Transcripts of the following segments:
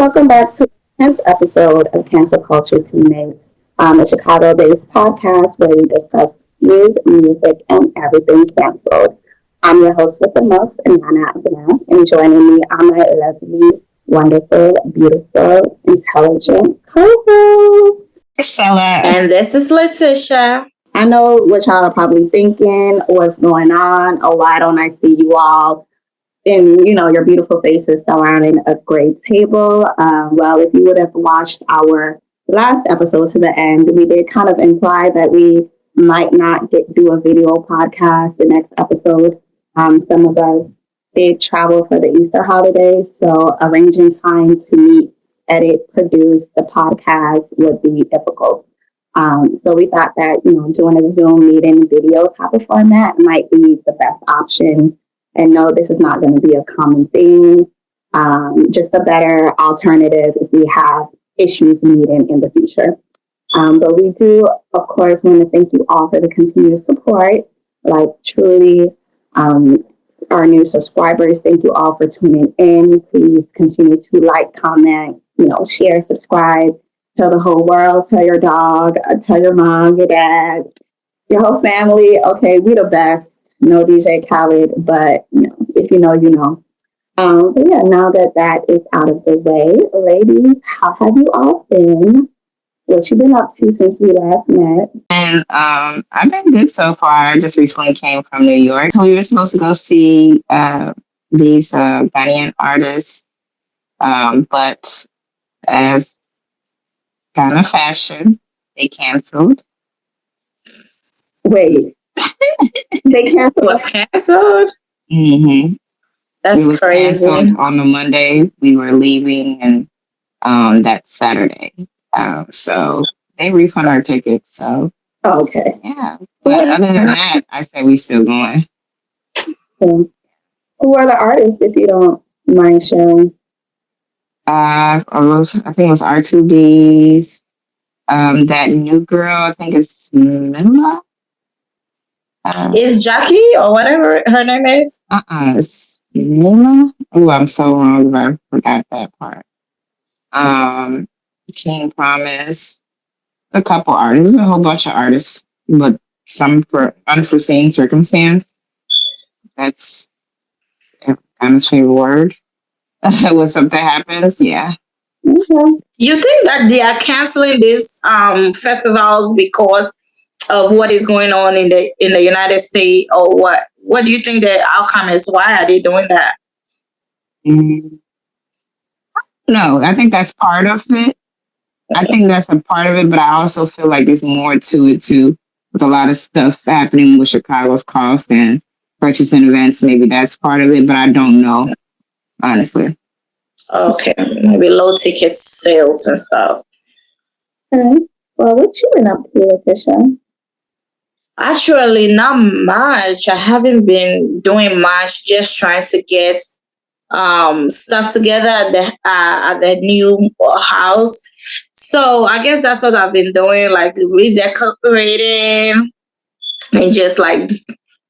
welcome back to the 10th episode of Cancel Culture Teammates, a Chicago-based podcast where we discuss news, music, and everything canceled. I'm your host with the most, Nana Ibrahim, and joining me are my lovely, wonderful, beautiful, intelligent co-host. Priscilla. And this is Letitia. I know what y'all are probably thinking, what's going on? Oh, why don't I see you all in, your beautiful faces surrounding a great table? Well, if you would have watched our last episode to the end, we did kind of imply that we might not do a video podcast the next episode. Some of us did travel for the Easter holidays, so arranging time to meet, edit, produce the podcast would be difficult. So we thought that, doing a Zoom meeting video type of format might be the best option. And no, this is not going to be a common thing. Just a better alternative if we have issues meeting in the future. But we do, of course, want to thank you all for the continued support. Like truly, our new subscribers, thank you all for tuning in. Please continue to like, comment, share, subscribe. Tell the whole world, tell your dog, tell your mom, your dad, your whole family. Okay, we the best. No DJ Khaled, but if you know, you know. But yeah, now that is out of the way, ladies, how have you all been? What you been up to since we last met? And I've been good so far. I just recently came from New York. We were supposed to go see these Ghanaian artists, but as kind of fashion, they canceled. Wait, they canceled? Was canceled? Mm-hmm. That's crazy. On the Monday, we were leaving, and that Saturday. So they refund our tickets. So okay, yeah. But other than that, I say we're still going. Who are the artists, if you don't mind sharing? I think it was R2B's. That new girl, I think it's Mila. Is Jackie or whatever her name is? It's Mila. Oh, I'm so wrong if I forgot that part. King Promise. A couple artists, a whole bunch of artists, but some for unforeseen circumstance. That's Emma's favorite word. When something happens, yeah. Okay. You think that they are canceling these festivals because of what is going on in the United States, or what? What do you think the outcome is? Why are they doing that? No, I think that's part of it. I think that's a part of it, but I also feel like there's more to it too, with a lot of stuff happening with Chicago's cost and purchasing events. Maybe that's part of it, but I don't know, honestly. Okay, maybe low ticket sales and stuff. Okay. Well, what you been up to, Letitia? Actually, not much. I haven't been doing much. Just trying to get stuff together at the new house. So I guess that's what I've been doing, like redecorating and just like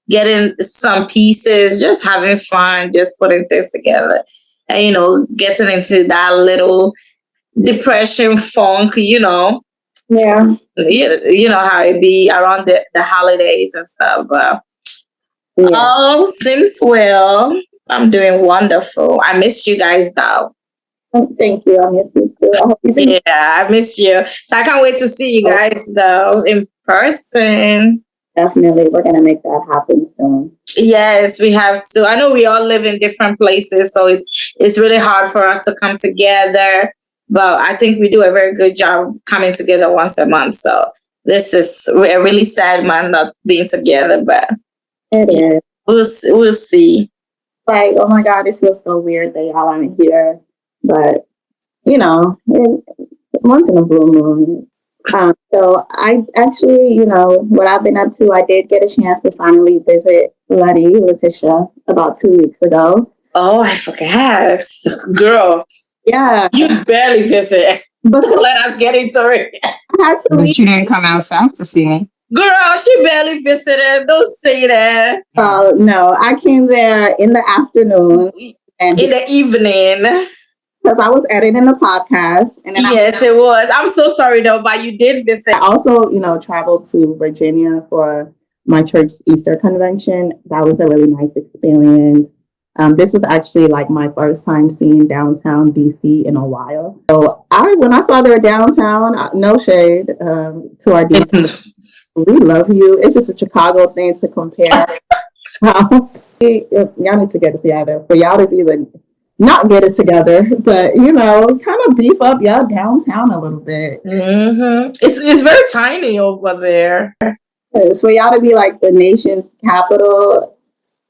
getting some pieces, just having fun, just putting things together, and getting into that little depression funk. Yeah. You know how it be around the holidays and stuff. But seems well. I'm doing wonderful. I missed you guys though. Thank you. I miss you too. I miss you. So I can't wait to see you guys though in person. Definitely, we're gonna make that happen soon. Yes, we have to. I know we all live in different places, so it's really hard for us to come together. But I think we do a very good job coming together once a month. So this is a really sad month not being together, but it is. We'll see. Like, oh my God, it feels so weird that y'all aren't here. But once in a blue moon. So I actually, what I've been up to, I did get a chance to finally visit Letitia about 2 weeks ago. Oh, I forgot. Girl. Yeah. You barely visit. But let us get into it. But you didn't come out south to see me. Girl, she barely visited. Don't say that. Oh, no. I came there in the afternoon. And in the evening. because I was editing the podcast, and then Yes, it was. I'm so sorry though, but you did visit. I also, traveled to Virginia for my church Easter convention. That was a really nice experience. This was actually like my first time seeing downtown DC in a while. So when I saw their downtown, no shade to our DC, we love you. It's just a Chicago thing to compare. Y'all need to get it together. For y'all to even not get it together, but kind of beef up y'all downtown a little bit. It's very tiny over there. It's for y'all to be like the nation's capital.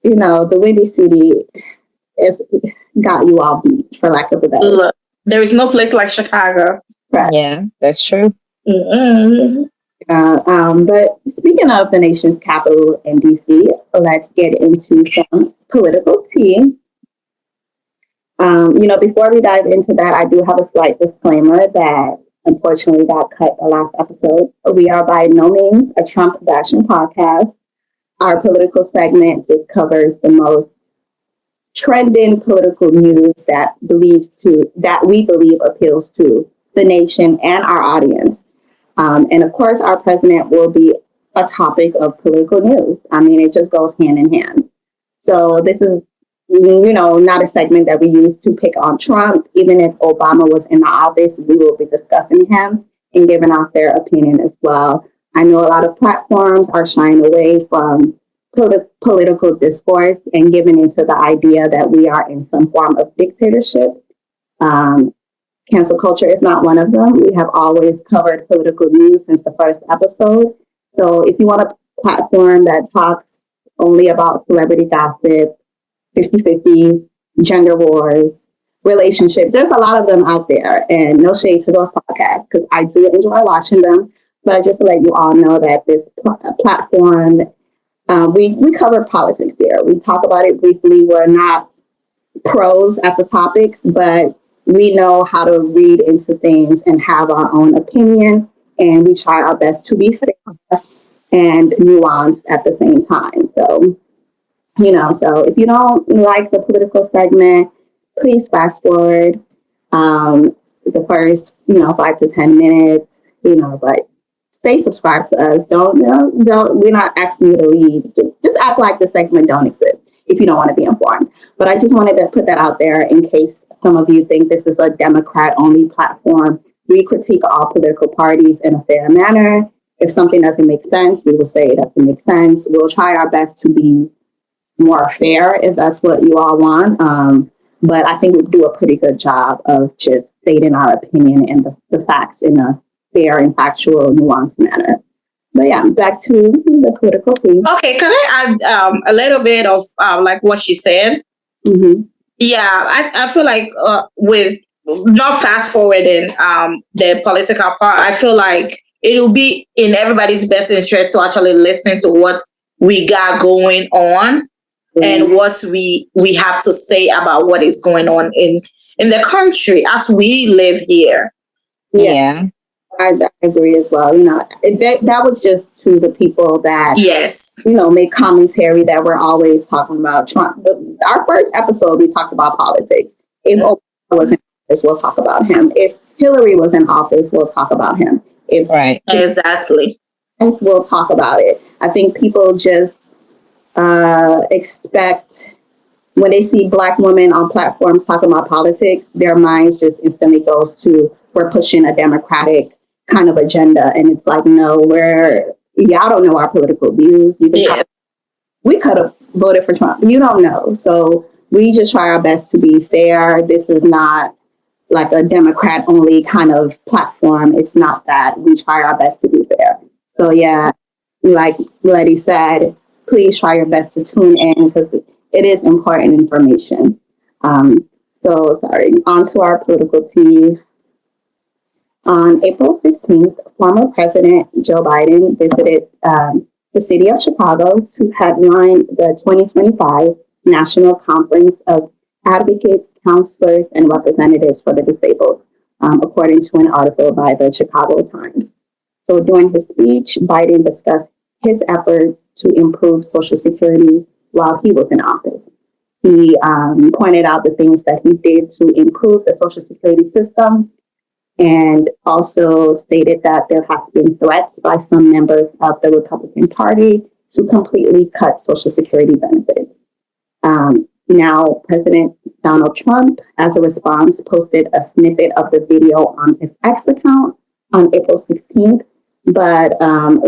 The Windy City has got you all beat, for lack of a better. Look, there is no place like Chicago. Right. Yeah, that's true. But speaking of the nation's capital in DC, let's get into some political tea. Before we dive into that, I do have a slight disclaimer that unfortunately got cut the last episode. We are by no means a Trump bashing podcast. Our political segment just covers the most trending political news that we believe appeals to the nation and our audience. And of course, our president will be a topic of political news. I mean, it just goes hand in hand. So this is, not a segment that we use to pick on Trump. Even if Obama was in the office, we will be discussing him and giving out their opinion as well. I know a lot of platforms are shying away from political discourse and giving into the idea that we are in some form of dictatorship. Cancel culture is not one of them. We have always covered political news since the first episode. So if you want a platform that talks only about celebrity gossip, 50-50, gender wars, relationships, there's a lot of them out there. And no shade to those podcasts, because I do enjoy watching them. But just to let you all know that this platform, we cover politics here. We talk about it briefly. We're not pros at the topics, but we know how to read into things and have our own opinion, and we try our best to be fair and nuanced at the same time. So, so if you don't like the political segment, please fast forward the first, 5 to 10 minutes, but stay subscribed to us. We're not asking you to leave. Just act like the segment don't exist if you don't want to be informed. But I just wanted to put that out there in case some of you think this is a Democrat-only platform. We critique all political parties in a fair manner. If something doesn't make sense, we will say it doesn't make sense. We'll try our best to be more fair if that's what you all want. But I think we do a pretty good job of just stating our opinion and the facts in a fair and factual, nuanced manner. But yeah, back to the political team. Okay, can I add a little bit of like what she said? Mm-hmm. Yeah, I feel like with not fast forwarding the political part, I feel like it will be in everybody's best interest to actually listen to what we got going on and what we have to say about what is going on in the country as we live here. Yeah. I agree as well. That was just to the people that, make commentary that we're always talking about Trump. Our first episode, we talked about politics. If Obama was in office, we'll talk about him. If Hillary was in office, we'll talk about him. Exactly. We'll talk about it. I think people just expect, when they see Black women on platforms talking about politics, their minds just instantly goes to, we're pushing a Democratic kind of agenda. And it's like, no, y'all don't know our political views. We could have voted for Trump. You don't know. So we just try our best to be fair. This is not like a Democrat only kind of platform. It's not that. We try our best to be fair. So yeah, like Letty said, please try your best to tune in because it is important information. On to our political tea. On April 15th, former President Joe Biden visited the city of Chicago to headline the 2025 National Conference of Advocates, Counselors, and Representatives for the Disabled, according to an article by the Chicago Times. So during his speech, Biden discussed his efforts to improve Social Security while he was in office. He pointed out the things that he did to improve the Social Security system, and also stated that there have been threats by some members of the Republican Party to completely cut Social Security benefits. Now, President Donald Trump, as a response, posted a snippet of the video on his X account on April 16th, but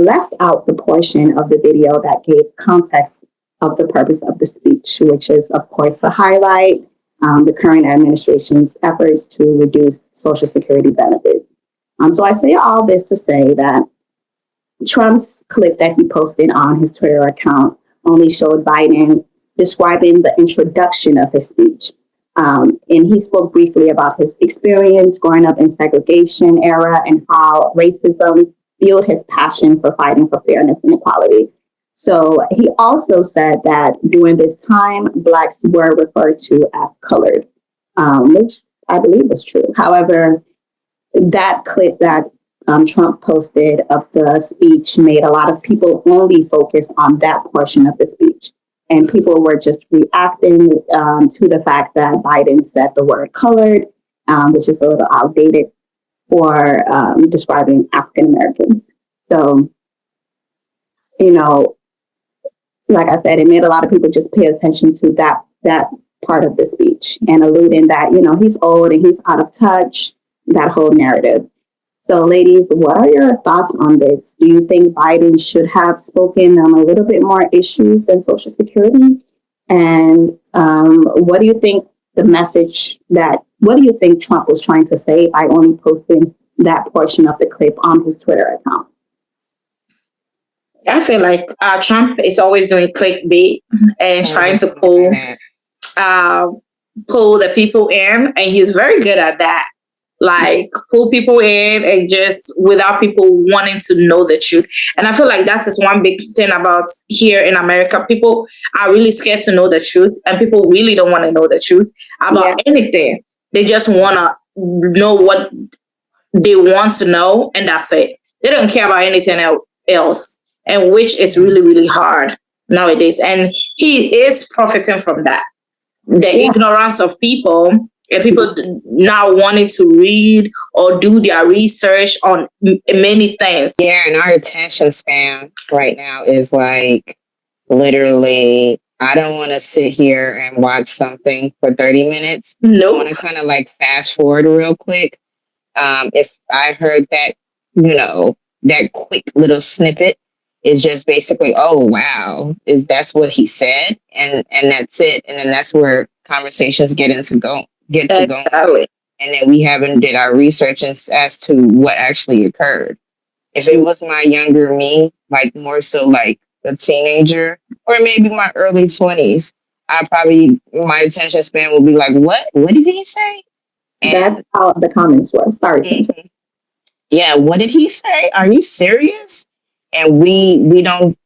left out the portion of the video that gave context of the purpose of the speech, which is, of course, to highlight the current administration's efforts to reduce Social Security benefits. So I say all this to say that Trump's clip that he posted on his Twitter account only showed Biden describing the introduction of his speech. And he spoke briefly about his experience growing up in segregation era and how racism fueled his passion for fighting for fairness and equality. So he also said that during this time, Blacks were referred to as colored, which I believe was true. However, that clip that Trump posted of the speech made a lot of people only focus on that portion of the speech. And people were just reacting to the fact that Biden said the word colored, which is a little outdated for describing African Americans. So, you know, like I said, it made a lot of people just pay attention to that part of the speech and alluding that, you know, he's old and he's out of touch, that whole narrative. So, ladies, what are your thoughts on this? Do you think Biden should have spoken on a little bit more issues than Social Security? And what do you think what do you think Trump was trying to say by only posting that portion of the clip on his Twitter account? I feel like Trump is always doing clickbait and trying to pull the people in, and he's very good at that. Like, pull people in and just without people wanting to know the truth. And I feel like that is one big thing about here in America. People are really scared to know the truth, and people really don't want to know the truth about anything. They just want to know what they want to know, and that's it. They don't care about anything else, and which is really, really hard nowadays. And he is profiting from that. The ignorance of people, and people now wanting to read or do their research on many things. Yeah, and our attention span right now is like literally, I don't want to sit here and watch something for 30 minutes. Nope. I want to kind of like fast forward real quick. If I heard that, you know, that quick little snippet is just basically, oh, wow, that's what he said. And that's it. And then that's where conversations get to going. And then we haven't did our research as to what actually occurred. If it was my younger me, like more so like a teenager or maybe my early 20s, my attention span will be like, what did he say? And that's how the comments were. Sorry. Mm-hmm. Yeah, what did he say? Are you serious? And we don't,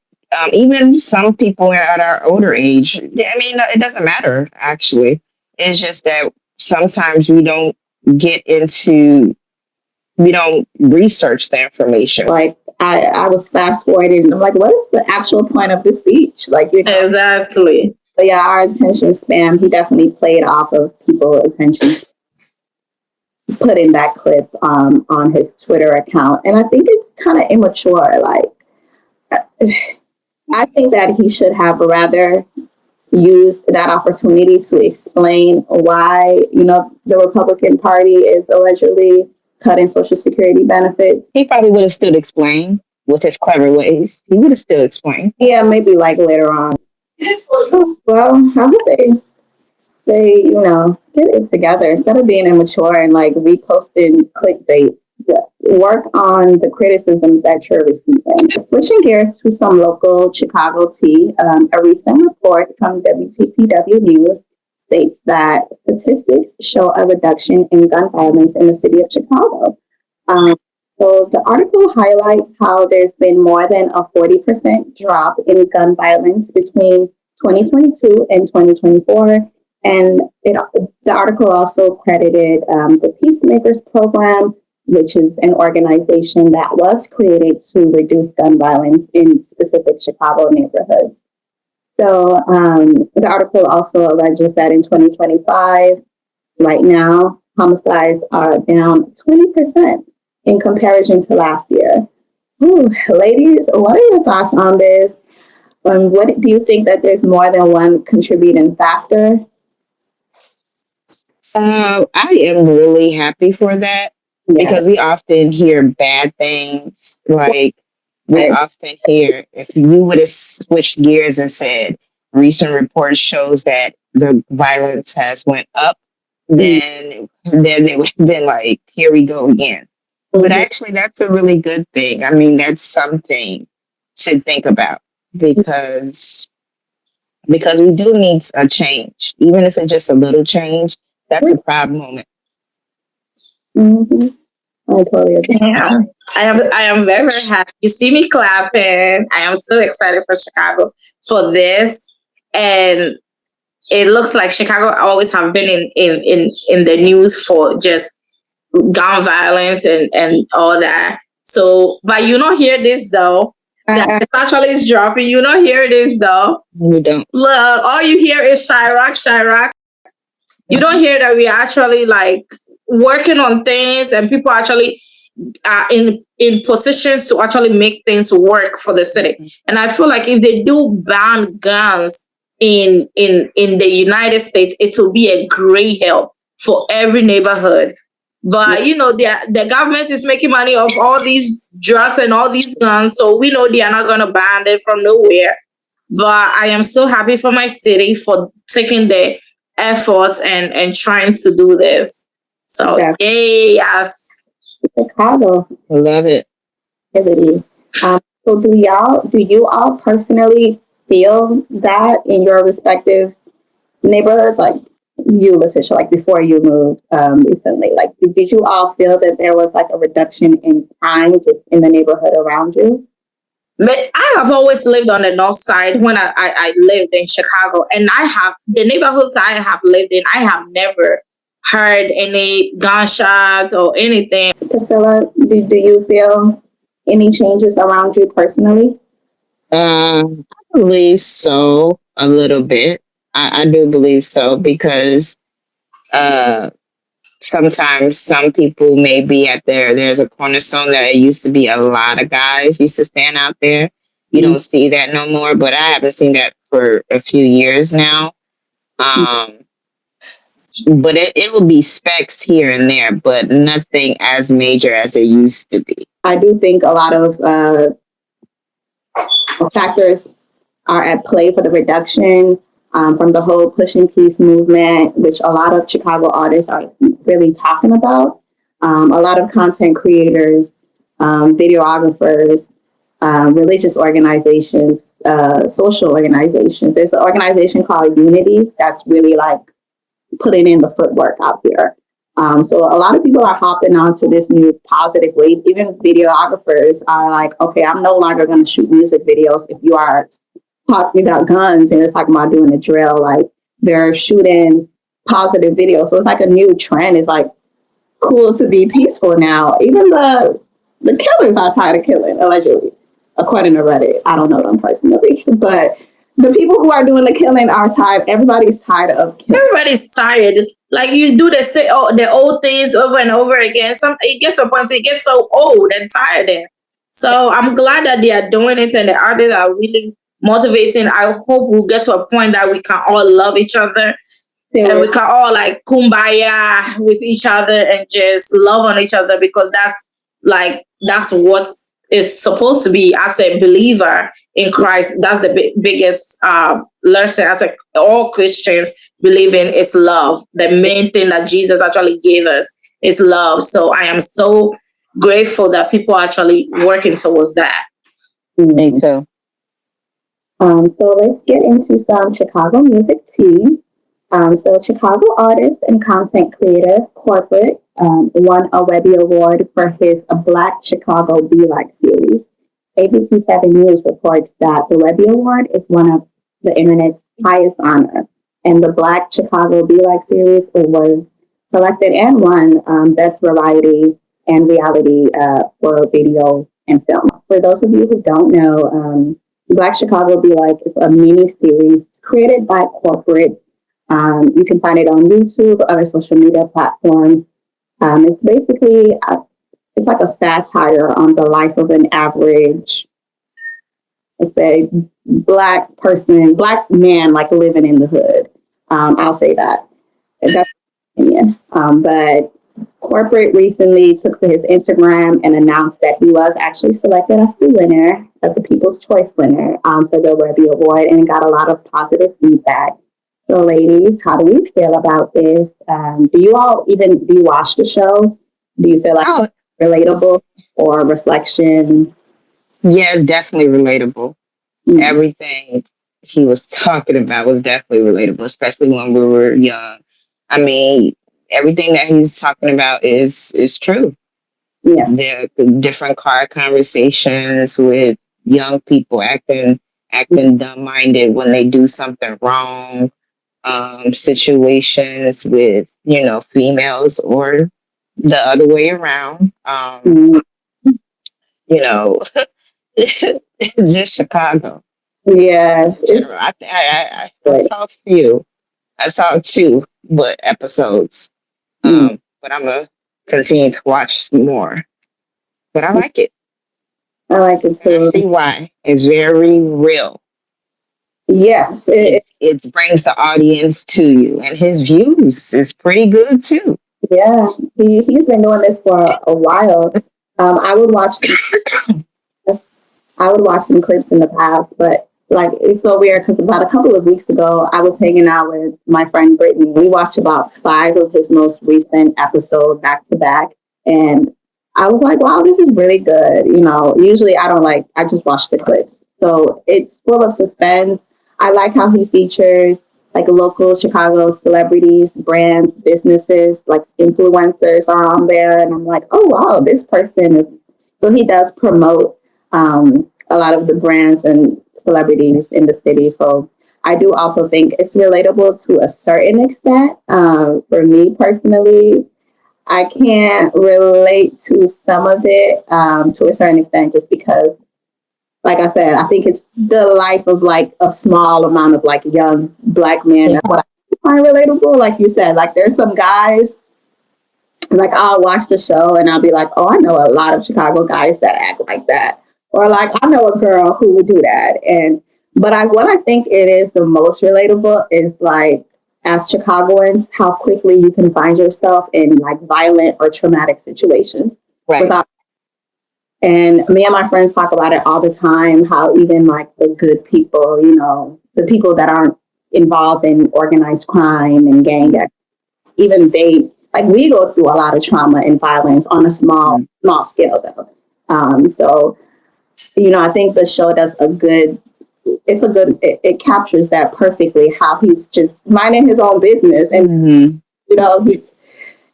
even some people at our older age, I mean, it doesn't matter, actually. It's just that sometimes we don't research the information. Like, I was fast forwarding. I'm like, what is the actual point of this speech? Like, you know, exactly. But yeah, our attention span, he definitely played off of people's attention, putting that clip on his Twitter account. And I think it's kind of immature. Like, I think that he should have rather used that opportunity to explain why, you know, the Republican Party is allegedly cutting Social Security benefits. He probably would have still explained with his clever ways. He would have still explained. Yeah, maybe like later on. Well, I hope they, you know, get it together instead of being immature and like reposting clickbait. Work on the criticism that you're receiving. Switching gears to some local Chicago tea, a recent report from WTPW News states that statistics show a reduction in gun violence in the city of Chicago. So the article highlights how there's been more than a 40% drop in gun violence between 2022 and 2024. And the article also credited the Peacemakers Program, which is an organization that was created to reduce gun violence in specific Chicago neighborhoods. So the article also alleges that in 2025, right now, homicides are down 20% in comparison to last year. Ooh, ladies, what are your thoughts on this? What do you think that there's more than one contributing factor? I am really happy for that Yeah. because we often hear bad things. Like we Right. often hear, if you would have switched gears and said, recent reports shows that the violence has went up, then they would have been like, here we go again. But Mhm. actually, that's a really good thing. I mean, that's something to think about because we do need a change, even if it's just a little change. That's a proud moment. Mm-hmm. I totally agree. Yeah. I am very, very happy. You see me clapping. I am so excited for Chicago for this. And it looks like Chicago always have been in the news for just gun violence and all that. So, but you don't hear this though. That I, actually is dropping. You don't hear this though. We don't. Look, all you hear is Chirac, Chirac. You don't hear that we actually like working on things and people actually are in positions to actually make things work for the city. And I feel like if they do ban guns in the United States, it will be a great help for every neighborhood. But you know, the government is making money off all these drugs and all these guns, so we know they are not gonna ban it from nowhere. But I am so happy for my city for taking the effort and trying to do this. So yeah, yay, yes. Chicago I love it. activity. So do you all personally feel that in your respective neighborhoods, like you, Letitia, like before you moved recently, like did you all feel that there was like a reduction in crime just in the neighborhood around you? But I have always lived on the north side when I lived in Chicago. And I have the neighborhoods I have lived in, I have never heard any gunshots or anything. Priscilla, do you feel any changes around you personally? I believe so, a little bit. I do believe so because uh, sometimes some people may be at there's a cornerstone that it used to be a lot of guys used to stand out there. You don't see that no more, but I haven't seen that for a few years now. But it will be specks here and there, but nothing as major as it used to be. I do think a lot of factors are at play for the reduction from the whole pushing peace movement, which a lot of Chicago artists are really talking about. A lot of content creators, videographers, religious organizations, social organizations. There's an organization called Unity that's really like putting in the footwork out here. So a lot of people are hopping onto this new positive wave. Even videographers are like, okay, I'm no longer going to shoot music videos if you are talking about guns and it's talking about doing a drill. Like they're shooting positive videos. So it's like a new trend. It's like cool to be peaceful now. Even the killers are tired of killing, allegedly, according to Reddit. I don't know them personally, but the people who are doing the killing are tired. Everybody's tired of killing. Everybody's tired. Like you do the old things over and over again. It gets to a point it gets so old and tired. So I'm glad that they are doing it and the artists are really motivating. I hope we'll get to a point that we can all love each other and we can all like kumbaya with each other and just love on each other because that's what is supposed to be as a believer in Christ. That's the biggest lesson as all Christians believe in is love. The main thing that Jesus actually gave us is love. So I am so grateful that people are actually working towards that. Me too. So let's get into some Chicago music tea. So Chicago artist and content creator Korporate won a Webby Award for his Black Chicago Be Like series. ABC 7 News reports that the Webby Award is one of the internet's highest honor, and the Black Chicago Be Like series was selected and won Best Variety and Reality for video and film. For those of you who don't know, Black Chicago Be Like is a mini series created by Korporate. You can find it on YouTube, other social media platforms. It's basically it's like a satire on the life of an average, let's say, black man, like living in the hood. I'll say that. That's my opinion. But Corporate recently took to his Instagram and announced that he was actually selected as the winner, as the People's Choice winner for the Webby Award, and got a lot of positive feedback. So, ladies, how do we feel about this? Do you watch the show? Do you feel like Oh, it's relatable or reflection? yeah, it's definitely relatable. Mm. Everything he was talking about was definitely relatable, especially when we were young. I mean, everything that he's talking about is true. Yeah. There are different car conversations with young people acting dumb minded when they do something wrong. Situations with females or the other way around. Mm. You know, just Chicago Yeah. in general. I saw a few. I saw two, but episodes. Mm. But I'm gonna continue to watch more. But I like it, I like it and I too. see why. It's very real. Yes. It brings the audience to you, and his views is pretty good too. Yeah. He's been doing this for a while. I would watch some, I would watch some clips in the past, but like it's so weird because about a couple of weeks ago, I was hanging out with my friend Brittany. We watched about 5 of his most recent episodes back to back, and I was like, "Wow, this is really good." Usually I don't like. I just watch the clips, so it's full of suspense. I like how he features like local Chicago celebrities, brands, businesses, like influencers are on there, and I'm like, "Oh wow, this person is." So he does promote a lot of the brands and celebrities in the city. So I do also think it's relatable to a certain extent. For me personally, I can't relate to some of it to a certain extent just because, like I said, I think it's the life of like a small amount of like young black men. Yeah. That's what I find relatable. Like you said, like there's some guys like I'll watch the show and I'll be like, oh, I know a lot of Chicago guys that act like that, or like I know a girl who would do that. And but what I think it is the most relatable is like as Chicagoans, how quickly you can find yourself in like violent or traumatic situations Right. without. And me and my friends talk about it all the time. How even like the good people, the people that aren't involved in organized crime and gang even they like we go through a lot of trauma and violence on a small scale though. So I think the show does it captures that perfectly how he's just minding his own business and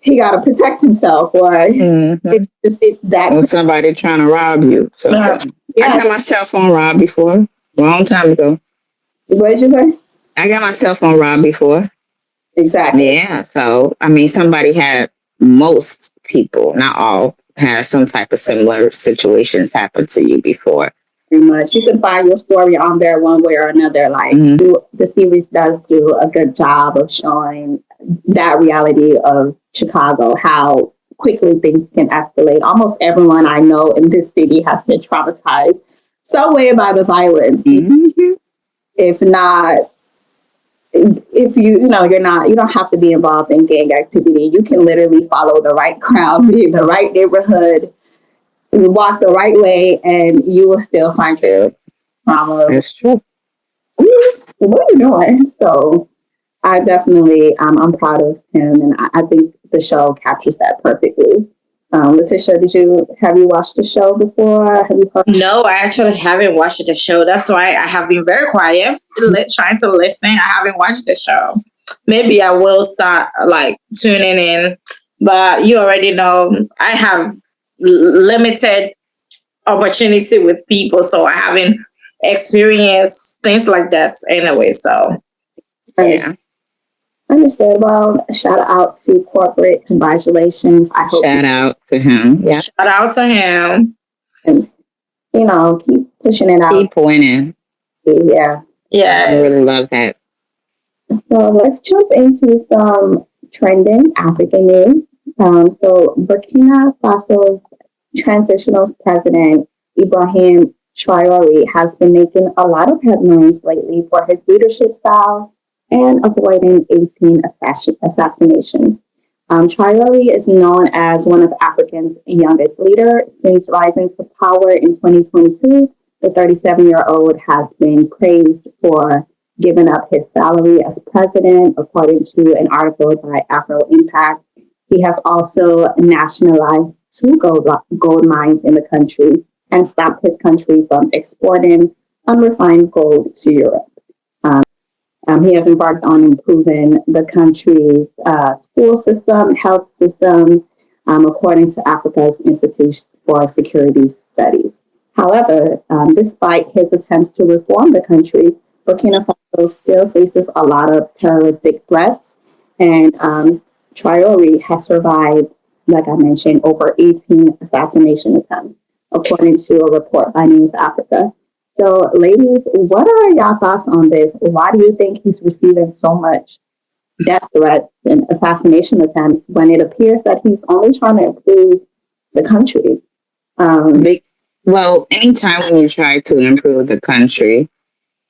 he got to protect himself or it's that Or somebody trying to rob you. So I yeah. got my cell phone robbed before, long time ago. What did you say? I got my cell phone robbed before. Exactly. Yeah. So I mean, most people, not all, had some type of similar situations happen to you before. Pretty much. You can find your story on there one way or another. Like the series does do a good job of showing that reality of Chicago, how quickly things can escalate. Almost everyone I know in this city has been traumatized some way by the violence. If not, if you don't have to be involved in gang activity. You can literally follow the right crowd, be in the right neighborhood, walk the right way, and you will still find your trauma. That's true. What are you doing? So I definitely, I'm proud of him, and I think the show captures that perfectly. Letitia, have you watched the show before? Have you heard? No, I actually haven't watched the show. That's why I have been very quiet, trying to listen. I haven't watched the show. Maybe I will start like tuning in, but you already know I have limited opportunity with people, so I haven't experienced things like that anyway. So Yeah. Understood. Well, shout out to Corporate. Congratulations. I hope Shout out to him. Yeah. shout out to him. you can, keep pushing it out. Keep winning. Yeah. I Yeah. really love that. So let's jump into some trending African news. So Burkina Faso's transitional president Ibrahim Traoré has been making a lot of headlines lately for his leadership style and avoiding 18 assassinations. Traoré is known as one of Africa's youngest leaders. Since rising to power in 2022, the 37-year-old has been praised for giving up his salary as president, according to an article by Afro Impact. He has also nationalized two gold mines in the country and stopped his country from exporting unrefined gold to Europe. He has embarked on improving the country's school system, health system, according to Africa's Institute for Security Studies. However, despite his attempts to reform the country, Burkina Faso still faces a lot of terroristic threats, and Traore has survived, like I mentioned, over 18 assassination attempts, according to a report by News Africa. So, ladies, what are y'all thoughts on this? Why do you think he's receiving so much death threats and assassination attempts when it appears that he's only trying to improve the country? Big, well, anytime when you try to improve the country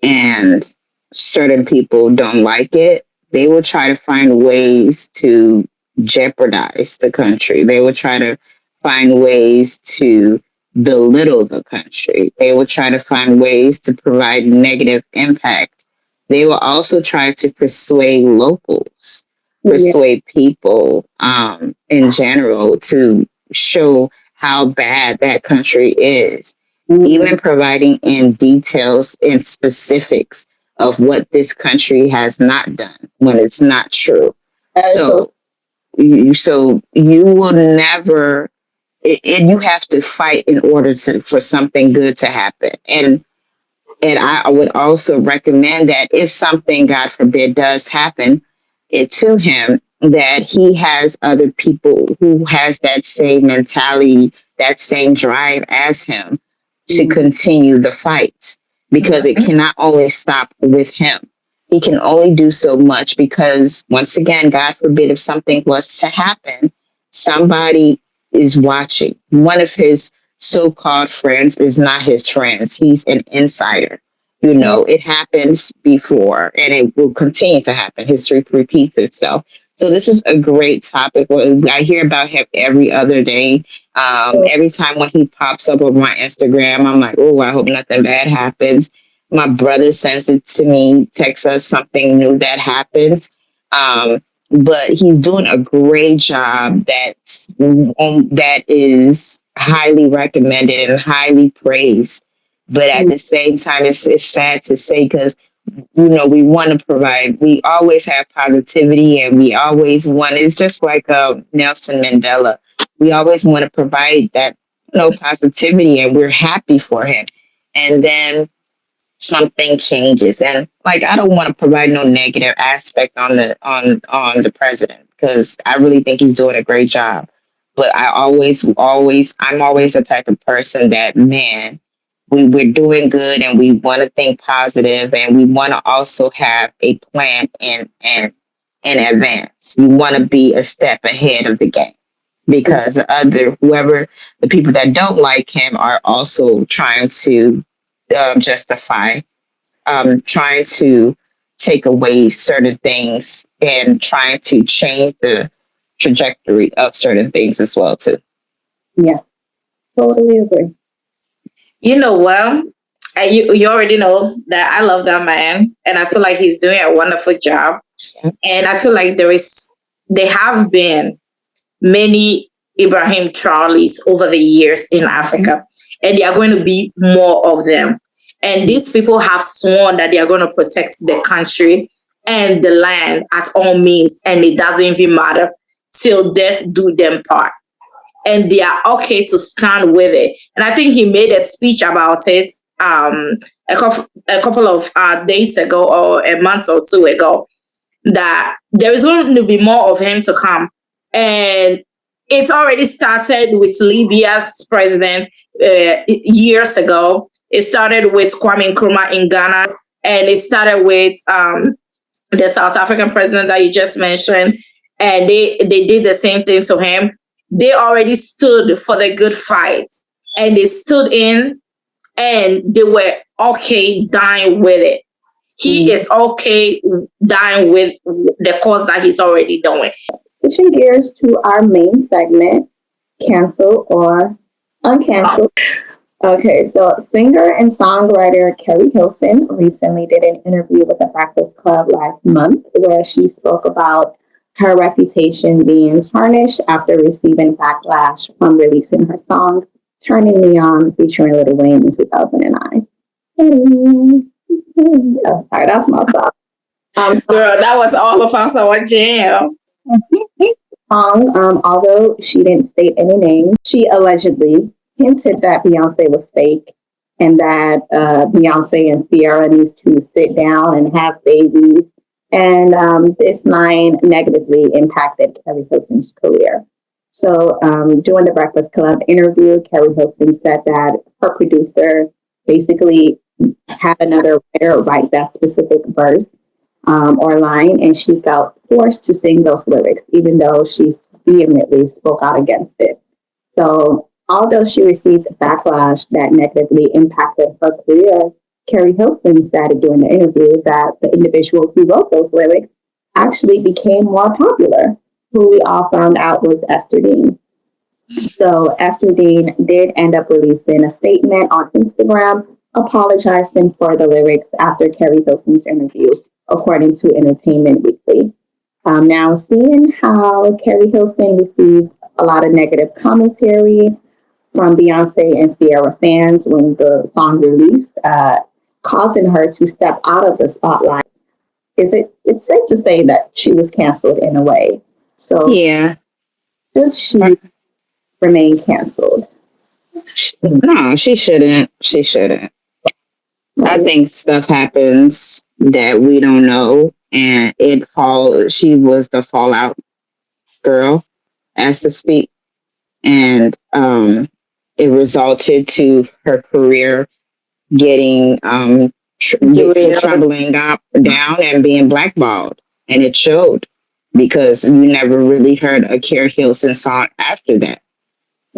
and certain people don't like it, they will try to find ways to jeopardize the country. They will try to find ways to belittle the country. They will try to find ways to provide negative impact. They will also try to persuade locals, Yeah. persuade people in general to show how bad that country is, even providing in details and specifics of what this country has not done when it's not true. So you will never, and you have to fight in order to for something good to happen. And I would also recommend that if something, God forbid, does happen to him, that he has other people who has that same mentality, that same drive as him to continue the fight, because it cannot only stop with him. He can only do so much because, once again, God forbid, if something was to happen, somebody is watching. One of his so-called friends is not his friends. He's an insider. You know, it happens before and it will continue to happen. History repeats itself. So this is a great topic. I hear about him every other day. Every time when he pops up on my Instagram, I'm like, oh, I hope nothing bad happens. My brother sends it to me, texts us something new that happens. But he's doing a great job that is highly recommended and highly praised. But at the same time, it's sad to say, because we want to provide. We always have positivity, and we always want. It's just like Nelson Mandela. We always want to provide that positivity, and we're happy for him. And then something changes, and like, I don't want to provide no negative aspect on the president, because I really think he's doing a great job. But I'm always the type of person that, man, we're doing good, and we want to think positive, and we want to also have a plan in advance. We want to be a step ahead of the game, because the people that don't like him are also trying to justify, trying to take away certain things and trying to change the trajectory of certain things as well too. Yeah, totally agree. Well, you already know that I love that man, and I feel like he's doing a wonderful job. And I feel like there have been many Ibrahim Traorés over the years in Africa, and there are going to be more of them. And these people have sworn that they are going to protect the country and the land at all means, and it doesn't even matter till death do them part. And they are okay to stand with it. And I think he made a speech about it a couple of days ago, or a month or two ago, that there is going to be more of him to come. And it's already started with Libya's president years ago. It started with Kwame Nkrumah in Ghana, and it started with the South African president that you just mentioned, and they did the same thing to him. They already stood for the good fight, and they stood in, and they were okay dying with it. He is okay dying with the cause that he's already doing. Switching gears to our main segment, cancel or uncancelled. Okay, so singer and songwriter Keri Hilson recently did an interview with the Breakfast Club last month where she spoke about her reputation being tarnished after receiving backlash from releasing her song Turning Me On featuring Lil Wayne in 2009. Oh, sorry, that's my thought. Girl, that was all of us our jam. Although she didn't state any names, she allegedly hinted that Beyonce was fake and that Beyonce and Ciara needs to sit down and have babies. And this line negatively impacted Keri Hilson's career. So during the Breakfast Club interview, Keri Hilson said that her producer basically had another writer write that specific verse or line, and she felt forced to sing those lyrics, even though she vehemently spoke out against it. So although she received backlash that negatively impacted her career, Keri Hilson stated during the interview that the individual who wrote those lyrics actually became more popular, who we all found out was Esther Dean. So Esther Dean did end up releasing a statement on Instagram apologizing for the lyrics after Keri Hilson's interview, according to Entertainment Weekly. Now, seeing how Keri Hilson received a lot of negative commentary from Beyonce and Ciara fans when the song released, causing her to step out of the spotlight, it's safe to say that she was canceled in a way. So, Yeah. should she remain canceled? No, she shouldn't. She shouldn't. I think stuff happens that we don't know, and she was the fallout girl, as to speak, and it resulted to her career getting trembling down and being blackballed, and it showed because you never really heard a Keri Hilson song after that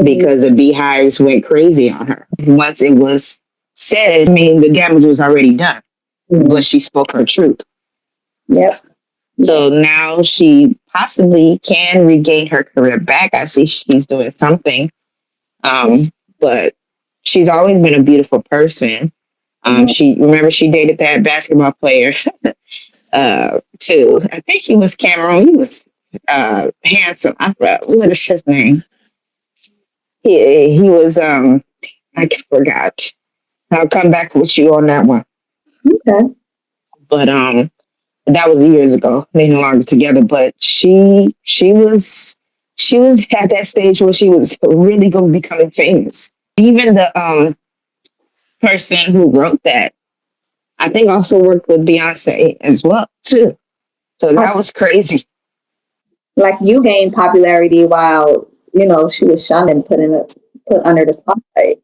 because the beehives went crazy on her. Once it was said, I mean, the damage was already done, but she spoke her truth. Yep. So now she possibly can regain her career back. I see she's doing something, but she's always been a beautiful person. She dated that basketball player too. I think he was Cameroon. He was handsome. What is his name? He was I forgot. I'll come back with you on that one. Okay. But that was years ago. They're no longer together. But she was at that stage where she was really going to be becoming famous. Even the person who wrote that, I think, also worked with Beyonce as well too. So that was crazy. Like, you gained popularity while she was shunned and put under the spotlight.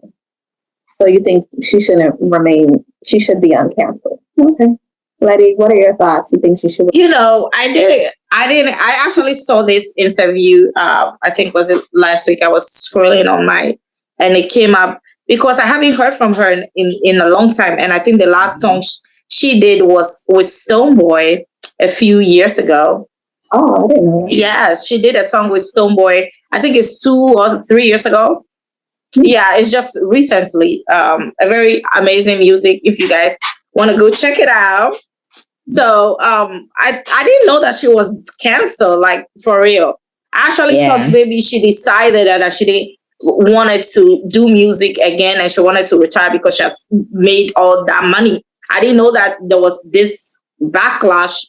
So you think she shouldn't remain? She should be uncanceled. Okay, Letty, what are your thoughts? You think she should? I didn't. I actually saw this interview. I think was it last week. I was scrolling on and it came up because I haven't heard from her in a long time. And I think the last song she did was with Stonebwoy a few years ago. Oh, I didn't know that. Yeah, she did a song with Stonebwoy. I think it's 2 or 3 years ago. Yeah, it's just recently. A very amazing music. If you guys want to go check it out. So I didn't know that she was canceled, like, for real. I actually thought maybe she decided that she didn't wanted to do music again and she wanted to retire because she has made all that money. I didn't know that there was this backlash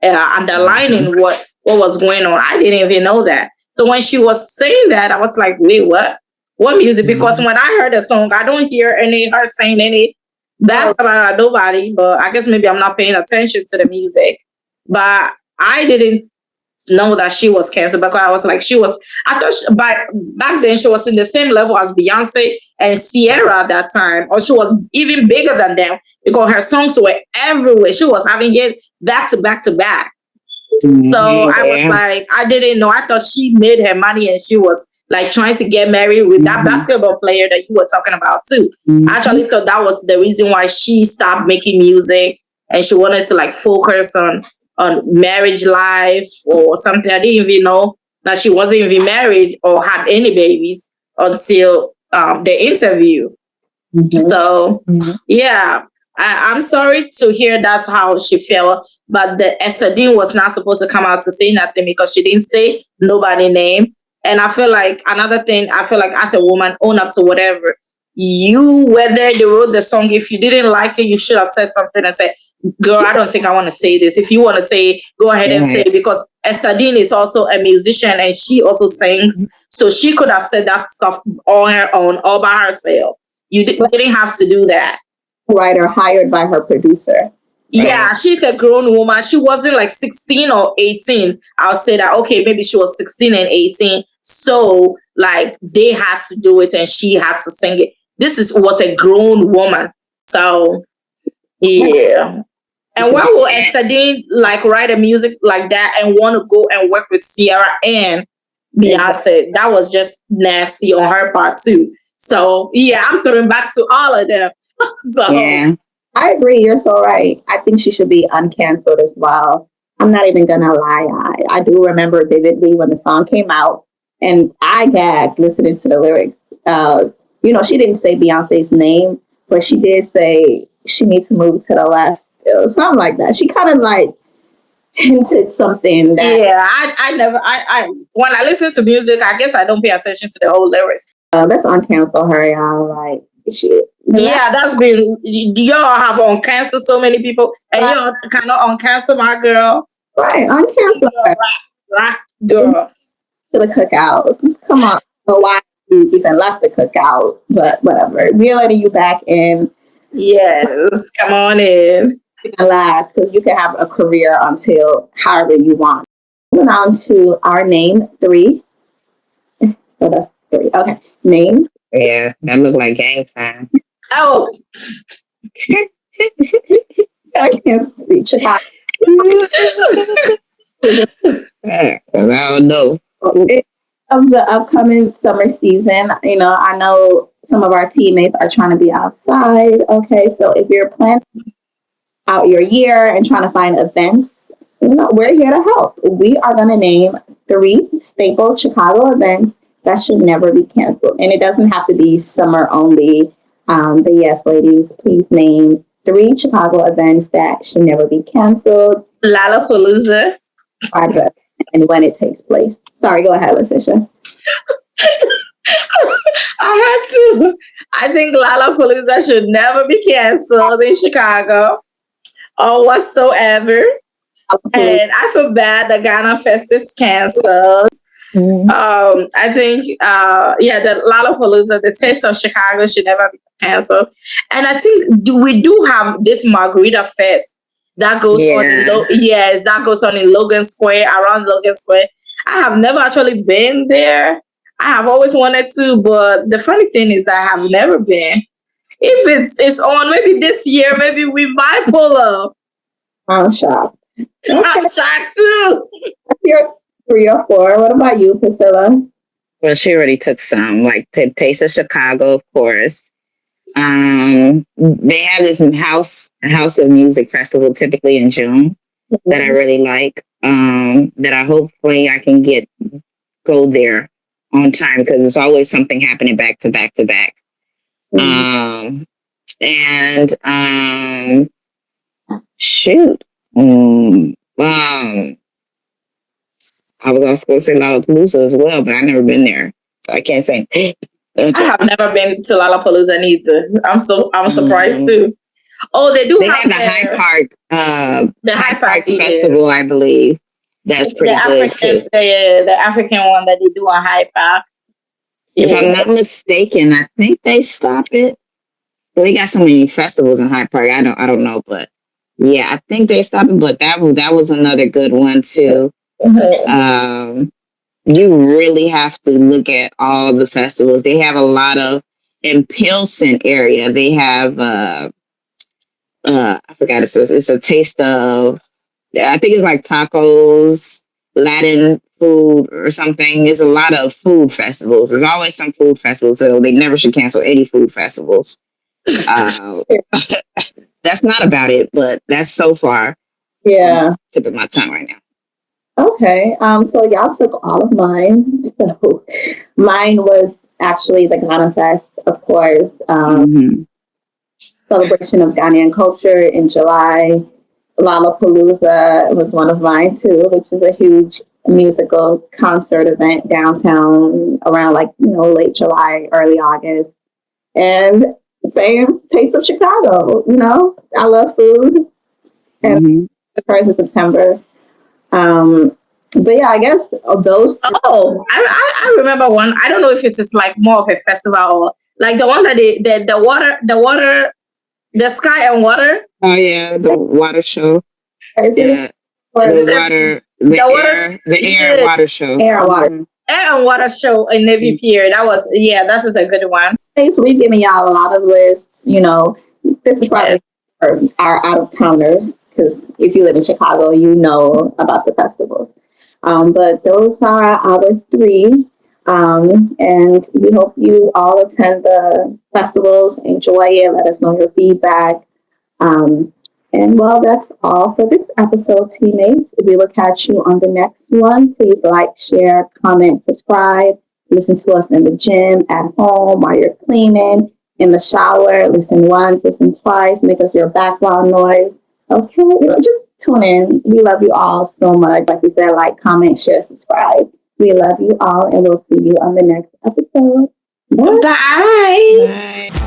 underlining what was going on. I didn't even know that. So when she was saying that, I was like, wait, what? What music? Because when I heard the song, I don't hear her saying any bad about nobody, but I guess maybe I'm not paying attention to the music. But I didn't know that she was canceled because I was like, I thought back then she was in the same level as Beyonce and Sierra at that time, or she was even bigger than them because her songs were everywhere. She was having it back to back to back. So I was like, I didn't know. I thought she made her money and she was like trying to get married with that basketball player that you were talking about too. I actually thought that was the reason why she stopped making music and she wanted to like focus on marriage life or something. I didn't even know that she wasn't even married or had any babies until the interview. So yeah, I'm sorry to hear that's how she felt. But the Esther Dean was not supposed to come out to say nothing because she didn't say nobody name. And I feel like another thing, I feel like as a woman, own up to whatever. Whether they wrote the song, if you didn't like it, you should have said something and said, girl, I don't think I want to say this. If you want to say it, go ahead and say it, because Esther Dean is also a musician and she also sings. So she could have said that stuff on her own, all by herself. You didn't have to do that. Writer hired by her producer. Yeah, she's a grown woman. She wasn't like 16 or 18. I'll say that, okay, maybe she was 16 and 18. So, like, they had to do it and she had to sing it. Was a grown woman. So, yeah. And why would Esther Dean, like, write a music like that and want to go and work with Sierra and Beyonce? That was just nasty on her part, too. So, yeah, I'm throwing back to all of them. So, yeah. I agree. You're so right. I think she should be uncanceled as well. I'm not even gonna lie. I do remember vividly when the song came out, and I gagged listening to the lyrics. She didn't say Beyonce's name, but she did say she needs to move to the left, something like that. She kind of like hinted something that. Yeah, I never. When I listen to music, I guess I don't pay attention to the whole lyrics. Let's uncancel her, y'all. Like shit. Yeah, that's been, y'all have uncancelled so many people, and y'all cannot uncancel my girl. Right, uncancel her. Right, girl. To the cookout. Come on. So why you even left the cookout? But whatever. We're letting you back in. Yes, come on in. Last, because you can have a career until however you want. Moving on to our name 3. So that's 3. Okay. Name. Yeah, that looked like gang sign. Oh. I can't see Chicago. I don't know. Of the upcoming summer season, I know some of our teammates are trying to be outside. Okay, so if you're planning out your year and trying to find events, we're here to help. We are going to name 3 staple Chicago events that should never be canceled. And it doesn't have to be summer only. But yes, ladies, please name 3 Chicago events that should never be canceled. Lollapalooza. And when it takes place. Sorry, go ahead, Letitia. I had to. I think Lollapalooza should never be canceled in Chicago or whatsoever. And I feel bad that Ghana Fest is canceled. I think, the Lollapalooza, the Taste of Chicago should never be canceled. And I think we do have this Margarita Fest that goes on. That goes on in Logan Square, around Logan Square. I have never actually been there. I have always wanted to, but the funny thing is that I have never been. If it's on, maybe this year, maybe we might pull up. I'm shocked. I'm shocked too. You're 3 or 4. What about you, Priscilla? Well, she already took some, like Taste of Chicago, of course. They have this House of Music festival typically in June that I really like. That I hopefully I can go there on time because it's always something happening back to back to back. Shoot. I was also going to say Lollapalooza as well, but I've never been there, so I can't say. I have never been to Lollapalooza neither. I'm surprised too. Oh, they have the Hyde Park. The Hyde Park Festival, is. I believe. That's pretty good too. The African one that they do on Hyde Park. Yeah. If I'm not mistaken, I think they stop it. They got so many festivals in Hyde Park. I don't know, but yeah, I think they stopped it. But that was another good one too. You really have to look at all the festivals. They have a lot of in Pilsen area. They have I forgot it's a taste of, I think it's like tacos, Latin food or something. There's a lot of food festivals. There's always some food festivals, so they never should cancel any food festivals. That's not about it, but that's so far. Yeah. Tip of my tongue right now. Okay. So y'all took all of mine. So mine was actually the Ghana Fest, of course. Celebration of Ghanaian culture in July. Lollapalooza was one of mine too, which is a huge musical concert event downtown around late July, early August. And same Taste of Chicago, I love food. And the 1st of September. But yeah, I guess of those. Oh, I remember one. I don't know if it's like more of a festival or like the one that the water, the sky and water. Oh yeah, the water show. Yeah, the air and water show. Air and water show in Navy Pier. That is a good one. So we've given y'all a lot of lists. This is probably for our out of towners, because if you live in Chicago, you know about the festivals. But those are our 3. And we hope you all attend the festivals, enjoy it, let us know your feedback. And well, that's all for this episode, teammates. We will catch you on the next one. Please like, share, comment, subscribe. Listen to us in the gym, at home, while you're cleaning, in the shower. Listen once, listen twice. Make us your background noise. Okay, just tune in. We love you all so much. Like we said, like, comment, share, subscribe. We love you all, and we'll see you on the next episode. Bye. Bye. Bye.